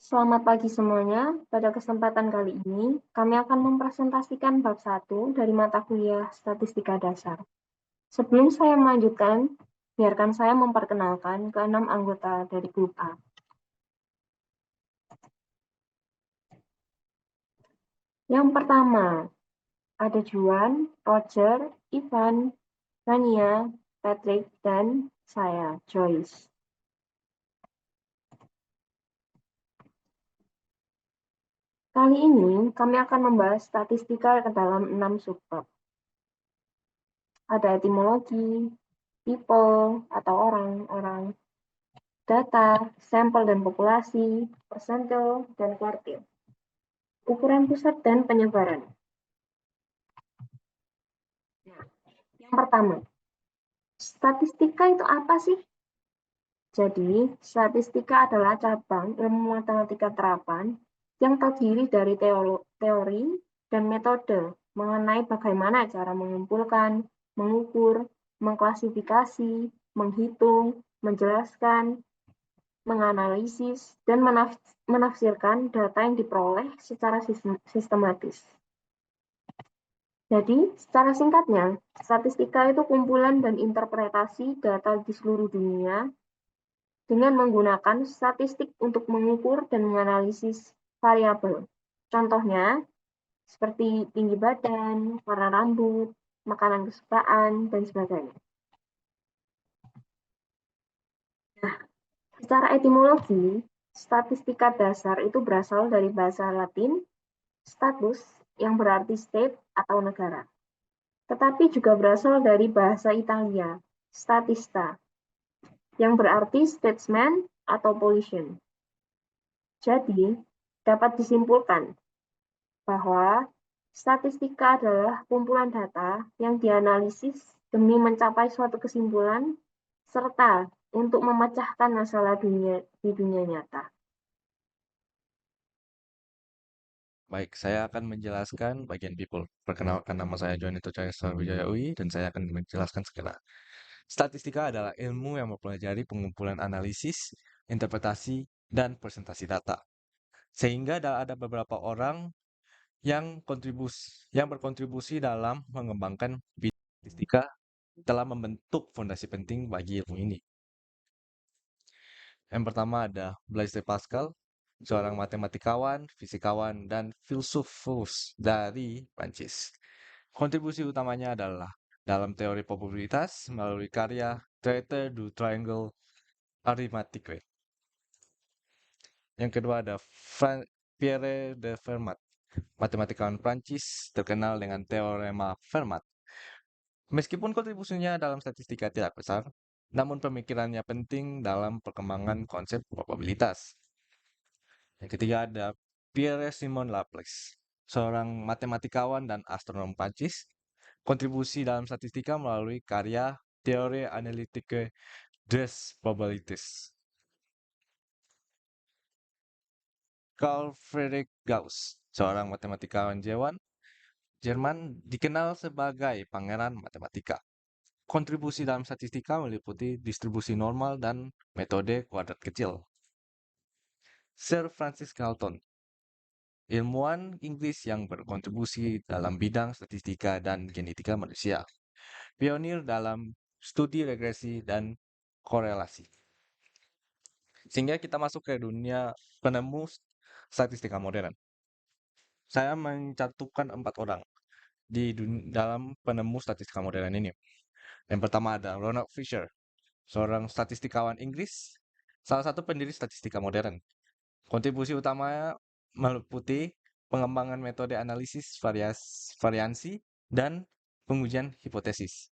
Selamat pagi semuanya. Pada kesempatan kali ini, kami akan mempresentasikan bab 1 dari mata kuliah Statistika Dasar. Sebelum saya melanjutkan, biarkan saya memperkenalkan keenam anggota dari grup A. Yang pertama, ada Juan, Roger, Ivan, Rania, Patrick, dan saya, Joyce. Kali ini, kami akan membahas statistika ke dalam 6 subbab. Ada etimologi, people atau orang-orang, data, sampel dan populasi, persentil, dan kuartil. Ukuran pusat dan penyebaran. Nah, yang pertama, statistika itu apa sih? Jadi, statistika adalah cabang ilmu matematika terapan yang terdiri dari teori dan metode mengenai bagaimana cara mengumpulkan, mengukur, mengklasifikasi, menghitung, menjelaskan, menganalisis, dan menafsirkan data yang diperoleh secara sistematis. Jadi, secara singkatnya, statistika itu kumpulan dan interpretasi data di seluruh dunia dengan menggunakan statistik untuk mengukur dan menganalisis variabel. Contohnya, seperti tinggi badan, warna rambut, makanan kesukaan, dan sebagainya. Nah, secara etimologi, statistika dasar itu berasal dari bahasa Latin status yang berarti state atau negara. Tetapi juga berasal dari bahasa Italia, statista, yang berarti statesman atau politician. Jadi, dapat disimpulkan bahwa statistika adalah kumpulan data yang dianalisis demi mencapai suatu kesimpulan serta untuk memecahkan masalah di dunia nyata. Baik, saya akan menjelaskan bagian people. Perkenalkan, nama saya Jonito Cahya Wijaya UI dan saya akan menjelaskan sekarang. Statistika adalah ilmu yang mempelajari pengumpulan analisis, interpretasi, dan presentasi data. Sehingga ada beberapa orang yang berkontribusi dalam mengembangkan bidang statistika telah membentuk fondasi penting bagi ilmu ini. Yang pertama ada Blaise Pascal, seorang matematikawan, fisikawan, dan filsufus dari Prancis. Kontribusi utamanya adalah dalam teori probabilitas melalui karya Traité du Triangle Arithmétique. Yang kedua ada Pierre de Fermat, matematikawan Prancis terkenal dengan teorema Fermat. Meskipun kontribusinya dalam statistika tidak besar, namun pemikirannya penting dalam perkembangan konsep probabilitas. Yang ketiga ada Pierre-Simon Laplace, seorang matematikawan dan astronom Prancis. Kontribusi dalam statistika melalui karya Teori Analytique des Probabilités. Carl Friedrich Gauss, seorang matematikawan Jerman dikenal sebagai pangeran matematika. Kontribusi dalam statistika meliputi distribusi normal dan metode kuadrat kecil. Sir Francis Galton, ilmuwan Inggris yang berkontribusi dalam bidang statistika dan genetika manusia. Pionir dalam studi regresi dan korelasi. Sehingga kita masuk ke dunia penemu statistika modern. Saya mencantumkan 4 orang dalam penemu statistika modern ini. Yang pertama ada Ronald Fisher, seorang statistikawan Inggris, salah satu pendiri statistika modern. Kontribusi utamanya meliputi pengembangan metode analisis variansi dan pengujian hipotesis.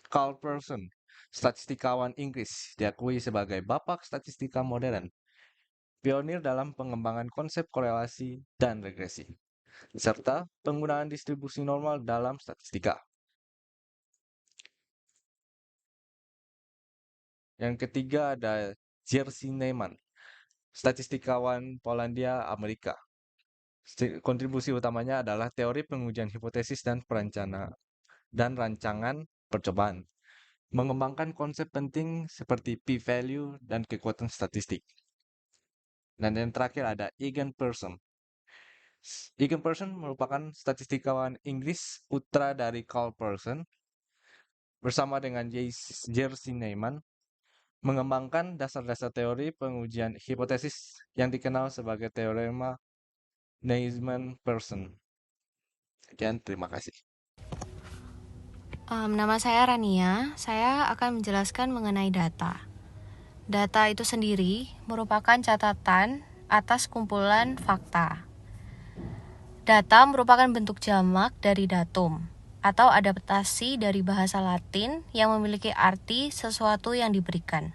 Carl Pearson, statistikawan Inggris, diakui sebagai bapak statistika modern, pionir dalam pengembangan konsep korelasi dan regresi, serta penggunaan distribusi normal dalam statistika. Yang ketiga ada Jerzy Neyman, statistikawan Polandia Amerika. Kontribusi utamanya adalah teori pengujian hipotesis dan rancangan percobaan, mengembangkan konsep penting seperti p-value dan kekuatan statistik. Dan yang terakhir ada Eigenperson. Eigenperson merupakan statistikawan Inggris putra dari Carl Pearson bersama dengan Jerzy Neyman mengembangkan dasar-dasar teori pengujian hipotesis yang dikenal sebagai teorema Neyman-Pearson. Sekian, terima kasih. Nama saya Rania, saya akan menjelaskan mengenai data. Data itu sendiri merupakan catatan atas kumpulan fakta. Data merupakan bentuk jamak dari datum, atau adaptasi dari bahasa Latin yang memiliki arti sesuatu yang diberikan.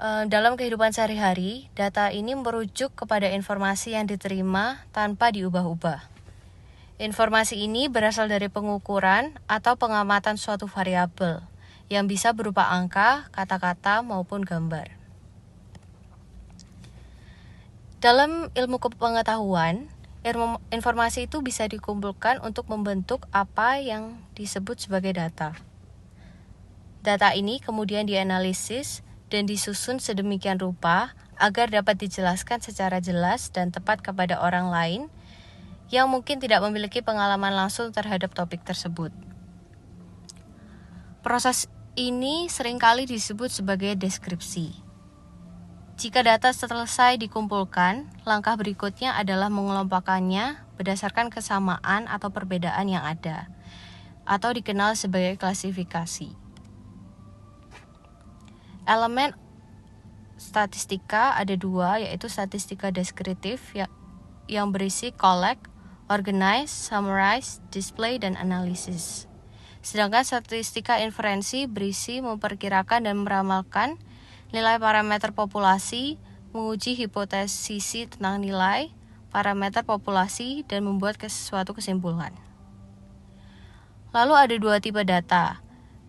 Dalam kehidupan sehari-hari, data ini merujuk kepada informasi yang diterima tanpa diubah-ubah. Informasi ini berasal dari pengukuran atau pengamatan suatu variabel yang bisa berupa angka, kata-kata, maupun gambar. Dalam ilmu pengetahuan, informasi itu bisa dikumpulkan untuk membentuk apa yang disebut sebagai data. Data ini kemudian dianalisis dan disusun sedemikian rupa agar dapat dijelaskan secara jelas dan tepat kepada orang lain yang mungkin tidak memiliki pengalaman langsung terhadap topik tersebut. Proses ini seringkali disebut sebagai deskripsi. Jika data selesai dikumpulkan, langkah berikutnya adalah mengelompokkannya berdasarkan kesamaan atau perbedaan yang ada, atau dikenal sebagai klasifikasi. Elemen statistika ada dua, yaitu statistika deskriptif yang berisi collect, organize, summarize, display, dan analisis. Sedangkan statistika inferensi berisi memperkirakan dan meramalkan nilai parameter populasi, menguji hipotesis tentang nilai parameter populasi, dan membuat suatu kesimpulan. Lalu ada dua tipe data,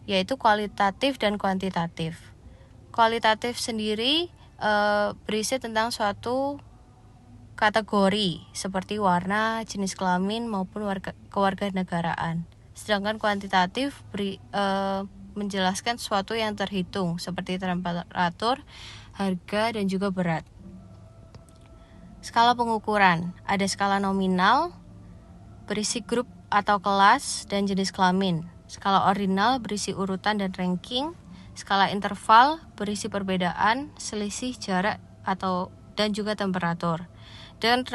yaitu kualitatif dan kuantitatif. Kualitatif sendiri berisi tentang suatu kategori seperti warna, jenis kelamin, maupun kewarganegaraan. Sedangkan kuantitatif menjelaskan sesuatu yang terhitung seperti temperatur, harga, dan juga berat. Skala pengukuran, ada skala nominal berisi grup atau kelas dan jenis kelamin. Skala ordinal berisi urutan dan ranking. Skala interval berisi perbedaan, selisih, jarak, dan juga temperatur. Dan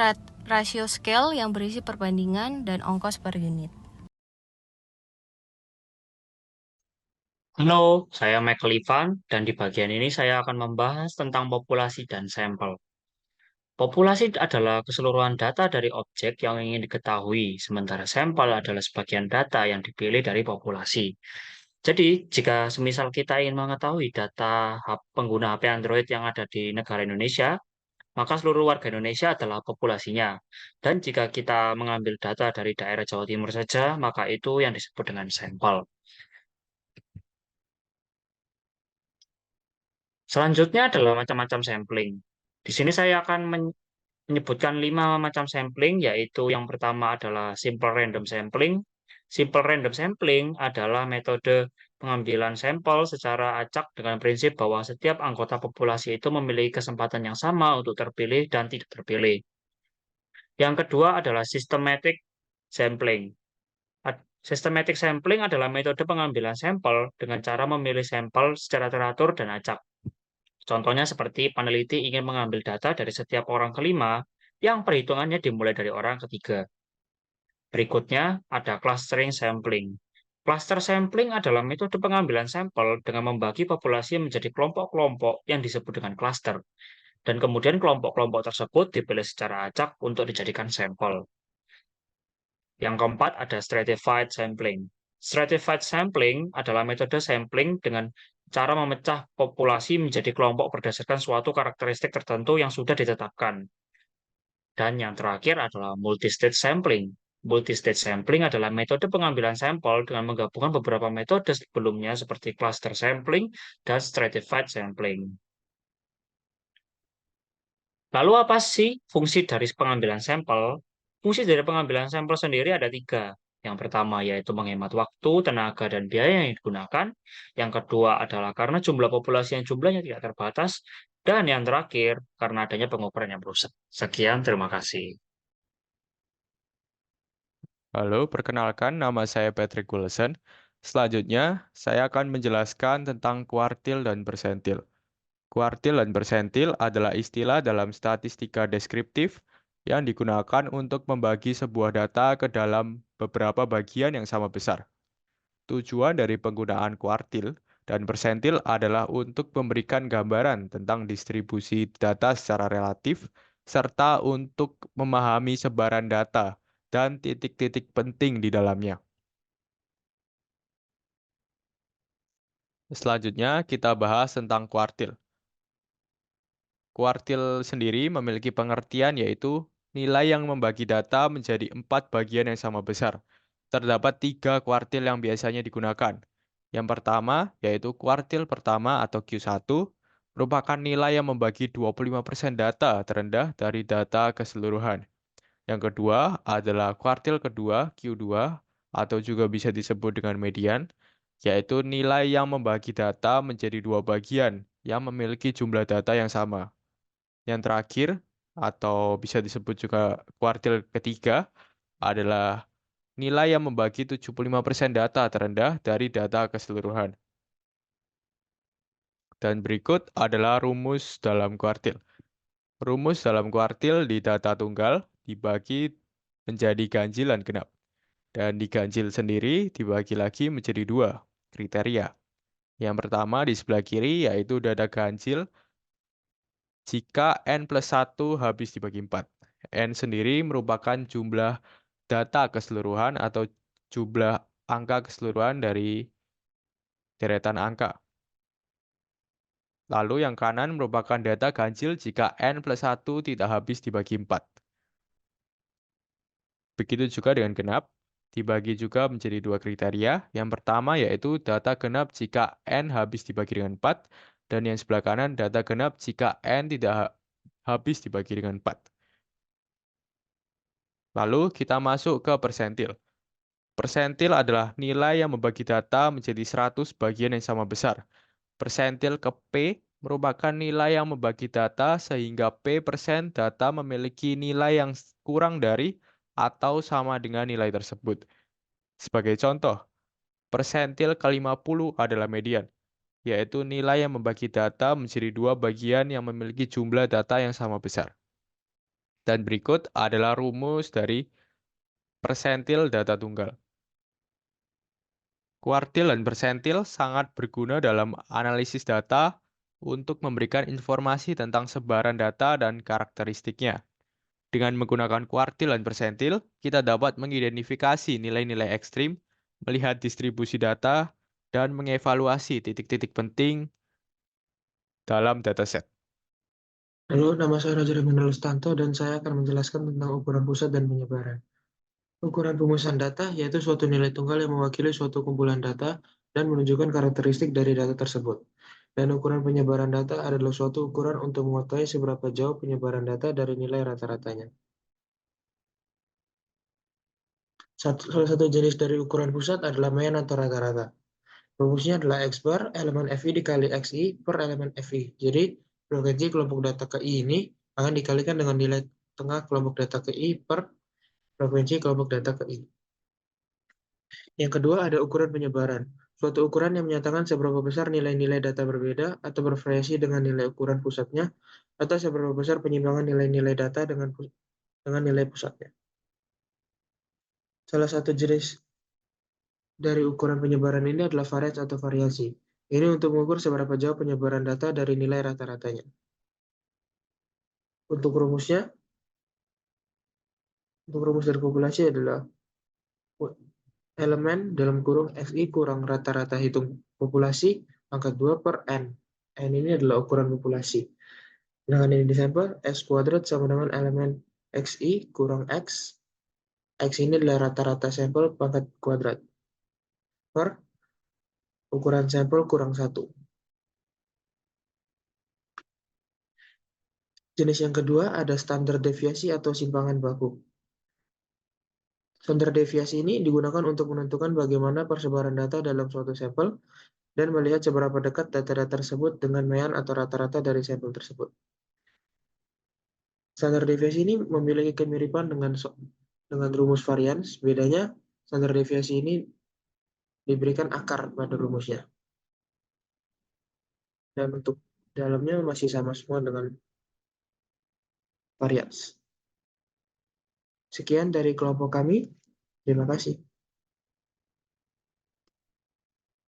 rasio scale yang berisi perbandingan dan ongkos per unit. Halo, saya Michael Ivan, dan di bagian ini saya akan membahas tentang populasi dan sampel. Populasi adalah keseluruhan data dari objek yang ingin diketahui, sementara sampel adalah sebagian data yang dipilih dari populasi. Jadi, jika semisal kita ingin mengetahui data pengguna HP Android yang ada di negara Indonesia, maka seluruh warga Indonesia adalah populasinya. Dan jika kita mengambil data dari daerah Jawa Timur saja, maka itu yang disebut dengan sampel. Selanjutnya adalah macam-macam sampling. Di sini saya akan menyebutkan 5 macam sampling, yaitu yang pertama adalah simple random sampling. Simple random sampling adalah metode pengambilan sampel secara acak dengan prinsip bahwa setiap anggota populasi itu memiliki kesempatan yang sama untuk terpilih dan tidak terpilih. Yang kedua adalah systematic sampling. Systematic sampling adalah metode pengambilan sampel dengan cara memilih sampel secara teratur dan acak. Contohnya seperti peneliti ingin mengambil data dari setiap orang kelima yang perhitungannya dimulai dari orang ketiga. Berikutnya ada clustering sampling. Cluster sampling adalah metode pengambilan sampel dengan membagi populasi menjadi kelompok-kelompok yang disebut dengan cluster. Dan kemudian kelompok-kelompok tersebut dipilih secara acak untuk dijadikan sampel. Yang keempat ada stratified sampling. Stratified sampling adalah metode sampling dengan cara memecah populasi menjadi kelompok berdasarkan suatu karakteristik tertentu yang sudah ditetapkan. Dan yang terakhir adalah multi-stage sampling. Multi-stage sampling adalah metode pengambilan sampel dengan menggabungkan beberapa metode sebelumnya seperti cluster sampling dan stratified sampling. Lalu apa sih fungsi dari pengambilan sampel? Fungsi dari pengambilan sampel sendiri ada 3. Yang pertama yaitu menghemat waktu, tenaga, dan biaya yang digunakan. Yang kedua adalah karena jumlah populasi yang jumlahnya tidak terbatas. Dan yang terakhir, karena adanya pengukuran yang merusak. Sekian, terima kasih. Halo, perkenalkan nama saya Patrick Wilson. Selanjutnya, saya akan menjelaskan tentang kuartil dan persentil. Kuartil dan persentil adalah istilah dalam statistika deskriptif yang digunakan untuk membagi sebuah data ke dalam beberapa bagian yang sama besar. Tujuan dari penggunaan kuartil dan persentil adalah untuk memberikan gambaran tentang distribusi data secara relatif, serta untuk memahami sebaran data dan titik-titik penting di dalamnya. Selanjutnya, kita bahas tentang kuartil. Kuartil sendiri memiliki pengertian yaitu nilai yang membagi data menjadi 4 bagian yang sama besar. Terdapat 3 kuartil yang biasanya digunakan. Yang pertama yaitu kuartil pertama atau Q1 merupakan nilai yang membagi 25% data terendah dari data keseluruhan. Yang kedua adalah kuartil kedua Q2 atau juga bisa disebut dengan median, yaitu nilai yang membagi data menjadi 2 bagian yang memiliki jumlah data yang sama. Yang terakhir, atau bisa disebut juga kuartil ketiga, adalah nilai yang membagi 75% data terendah dari data keseluruhan. Dan berikut adalah rumus dalam kuartil. Rumus dalam kuartil di data tunggal dibagi menjadi ganjil dan genap. Dan di ganjil sendiri dibagi lagi menjadi 2 kriteria. Yang pertama di sebelah kiri yaitu data ganjil jika N plus 1 habis dibagi 4. N sendiri merupakan jumlah data keseluruhan atau jumlah angka keseluruhan dari deretan angka. Lalu yang kanan merupakan data ganjil jika N plus 1 tidak habis dibagi 4. Begitu juga dengan genap, dibagi juga menjadi 2 kriteria. Yang pertama yaitu data genap jika N habis dibagi dengan 4, dan yang sebelah kanan data genap jika N tidak habis dibagi dengan 4. Lalu kita masuk ke persentil. Persentil adalah nilai yang membagi data menjadi 100 bagian yang sama besar. Persentil ke P merupakan nilai yang membagi data sehingga P% data memiliki nilai yang kurang dari atau sama dengan nilai tersebut. Sebagai contoh, persentil ke-50 adalah median, yaitu nilai yang membagi data menjadi 2 bagian yang memiliki jumlah data yang sama besar. Dan berikut adalah rumus dari persentil data tunggal. Kuartil dan persentil sangat berguna dalam analisis data untuk memberikan informasi tentang sebaran data dan karakteristiknya. Dengan menggunakan kuartil dan persentil, kita dapat mengidentifikasi nilai-nilai ekstrim, melihat distribusi data, dan mengevaluasi titik-titik penting dalam dataset. Halo, nama saya Roger Emanuel Stanto dan saya akan menjelaskan tentang ukuran pusat dan penyebaran. Ukuran rumusan data yaitu suatu nilai tunggal yang mewakili suatu kumpulan data dan menunjukkan karakteristik dari data tersebut. Dan ukuran penyebaran data adalah suatu ukuran untuk mengetahui seberapa jauh penyebaran data dari nilai rata-ratanya. Salah satu jenis dari ukuran pusat adalah mean atau rata-rata. Rumusnya adalah X bar elemen FI dikali XI per elemen FI. Jadi, frekuensi kelompok data ke I ini akan dikalikan dengan nilai tengah kelompok data ke I per frekuensi kelompok data ke I. Yang kedua ada ukuran penyebaran. Suatu ukuran yang menyatakan seberapa besar nilai-nilai data berbeda atau bervariasi dengan nilai ukuran pusatnya, atau seberapa besar penyimpangan nilai-nilai data dengan nilai pusatnya. Salah satu jenis dari ukuran penyebaran ini adalah variance atau variasi. Ini untuk mengukur seberapa jauh penyebaran data dari nilai rata-ratanya. Untuk rumus dari populasi adalah elemen dalam kurung FI kurang rata-rata hitung populasi pangkat 2 per N. N ini adalah ukuran populasi. Dengan ini disampel, X kuadrat sama dengan elemen XI kurang X. X ini adalah rata-rata sampel pangkat kuadrat. Per ukuran sampel kurang 1. Jenis yang kedua ada standar deviasi atau simpangan baku. Standar deviasi ini digunakan untuk menentukan bagaimana persebaran data dalam suatu sampel dan melihat seberapa dekat data-data tersebut dengan mean atau rata-rata dari sampel tersebut. Standar deviasi ini memiliki kemiripan dengan rumus varians. Bedanya, standar deviasi ini diberikan akar pada rumusnya. Dan untuk dalamnya masih sama semua dengan varians. Sekian dari kelompok kami. Terima kasih.